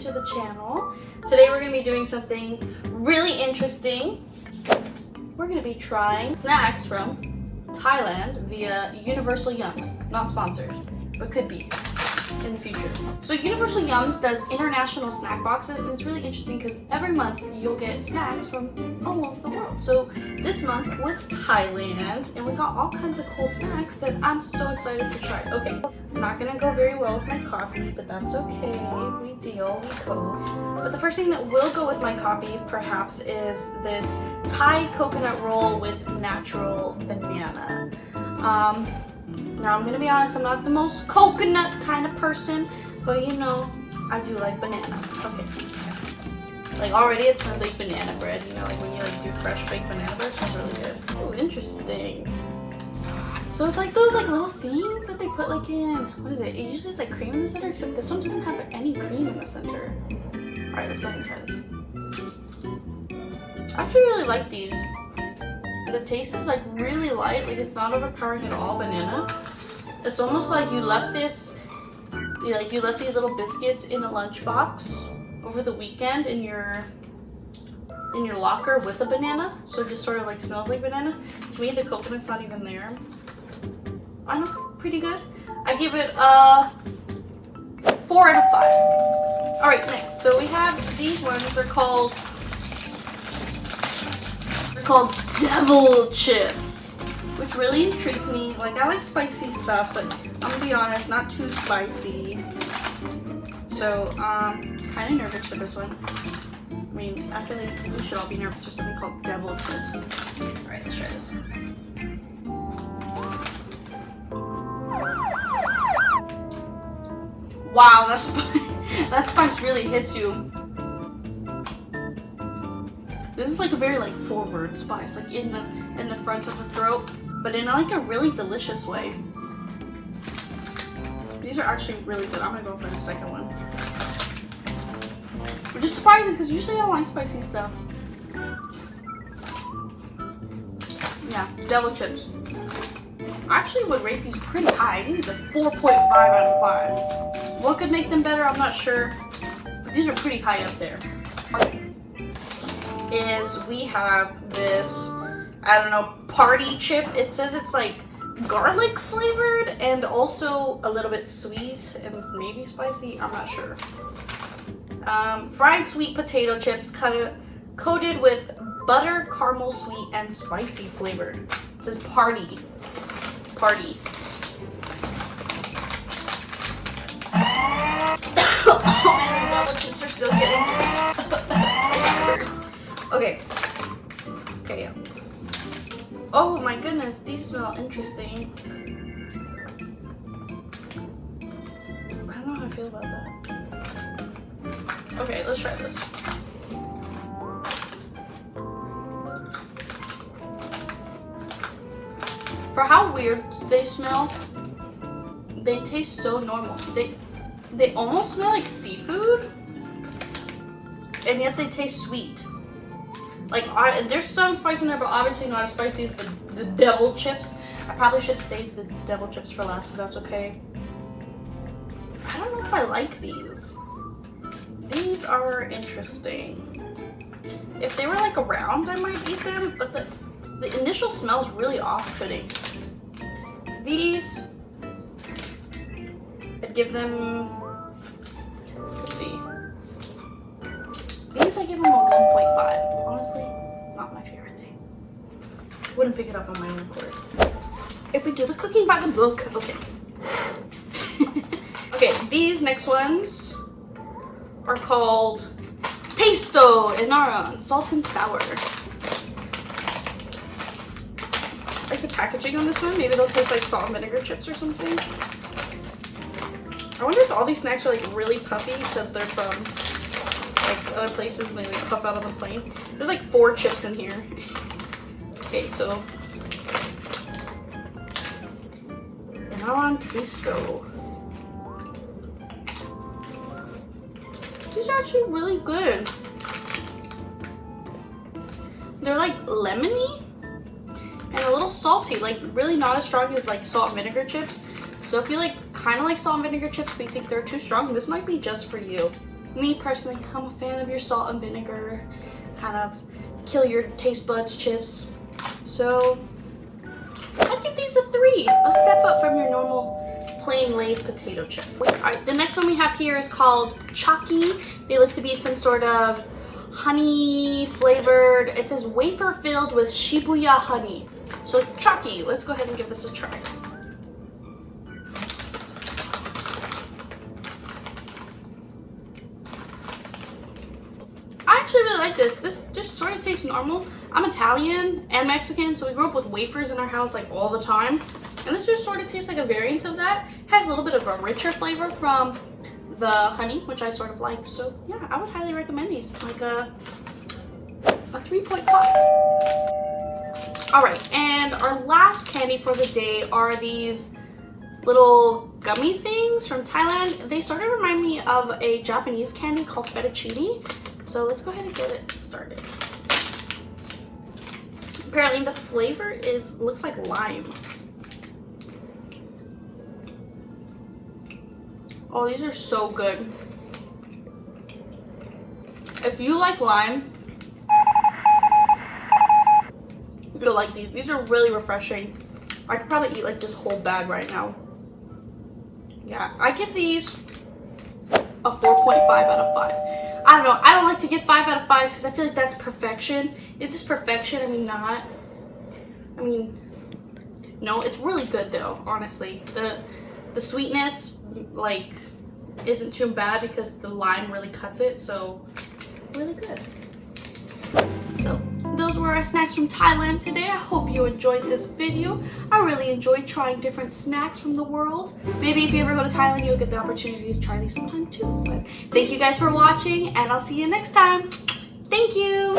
to the channel. Today we're going to be doing something really interesting. We're going to be trying snacks from Thailand via Universal Yums. Not sponsored, but could be in the future. So Universal Yums does international snack boxes, and it's really interesting because every month you'll get snacks from all over the world. So this month was Thailand, and we got all kinds of cool snacks that I'm so excited to try. Okay, not gonna go very well with my coffee, but that's okay. We deal, we cope. But the first thing that will go with my coffee, perhaps, is this Thai coconut roll with natural banana. Now I'm gonna be honest, I'm not the most coconut kind of person, but you know, I do like banana. Okay. Like already it smells like banana bread, you know, like when you like do fresh baked banana bread, it smells really good. Oh, interesting. So it's like those like little things that they put like in, what is it? It usually has like cream in the center, except this one doesn't have any cream in the center. Alright, let's go ahead and try this. I actually really like these. The taste is like really light, like it's not overpowering at all banana. It's almost like you left this, like you left these little biscuits in a lunchbox over the weekend in your locker with a banana, so it just sort of like smells like banana. To me, the coconut's not even there. I don't know, pretty good. I give it a 4 out of 5. All right, next. So we have these ones. They're called devil chips, which really intrigues me. Like, I like spicy stuff, but I'm gonna be honest, not too spicy. So, kind of nervous for this one. I mean, I feel like we should all be nervous for something called devil chips. All right, let's try this. Wow, that spice really hits you. This is like a very like forward spice, like in the front of the throat, but in like a really delicious way. These are actually really good. I'm gonna go for the second one. Which is surprising because usually I don't like spicy stuff. Yeah, devil chips. I actually would rate these pretty high. These are 4.5 out of 5. What could make them better? I'm not sure. But these are pretty high up there. Okay. Is we have this, I don't know, party chip. It says it's like garlic flavored and also a little bit sweet and maybe spicy. I'm not sure. Fried sweet potato chips coated with butter, caramel, sweet, and spicy flavored. It says party. Party. Oh man, the devil chips are still getting Okay. Okay, yeah. Oh my goodness, these smell interesting. I don't know how I feel about that. Okay, let's try this. For how weird they smell, they taste so normal. They almost smell like seafood, and yet they taste sweet. Like, there's some spice in there, but obviously not as spicy as the devil chips. I probably should have saved the devil chips for last, but that's okay. I don't know if I like these. These are interesting. If they were like around, I might eat them, but the initial smell is really off-putting. These, I'd give them, let's see. These I give them a 1.5. Honestly, not my favorite thing. Wouldn't pick it up on my own accord. If we do the cooking by the book, okay. Okay, these next ones are called Pesto Inaran, salt and sour. Like the packaging on this one, maybe they'll taste like salt and vinegar chips or something. I wonder if all these snacks are like really puffy because they're from like other places and they like puff out on the plane. There's like 4 chips in here. Okay, so now on Pesto. These are actually really good. They're like lemony and a little salty, like really not as strong as like salt and vinegar chips. So if you like kind of like salt and vinegar chips but you think they're too strong, this might be just for you. Me personally, I'm a fan of your salt and vinegar, kind of kill your taste buds chips. So I'd give these a 3, a step up from your normal plain Lay's potato chip. Alright, the next one we have here is called Chalky. They look to be some sort of honey flavored. It says wafer filled with Shibuya honey. So Chalky, let's go ahead and give this a try. I actually really like this. This just sort of tastes normal. I'm Italian and Mexican, so we grew up with wafers in our house like all the time. And this just sort of tastes like a variant of that. It has a little bit of a richer flavor from the honey, which I sort of like. So yeah, I would highly recommend these. Like a 3.5. All right, and our last candy for the day are these little gummy things from Thailand. They sort of remind me of a Japanese candy called fettuccine. So let's go ahead and get it started. Apparently the flavor looks like lime. Oh, these are so good. If you like lime, you'll like these. These are really refreshing. I could probably eat like this whole bag right now. Yeah, I give these a 4.5 out of 5. I don't know. I don't like to give 5 out of 5 because I feel like that's perfection. Is this perfection? I mean, not. I mean, no, it's really good though, honestly. The sweetness, like, isn't too bad because the lime really cuts it, so really good. So those were our snacks from Thailand today. I hope you enjoyed this video. I really enjoyed trying different snacks from the world. Maybe if you ever go to Thailand, you'll get the opportunity to try these sometime too. But thank you guys for watching, and I'll see you next time. Thank you.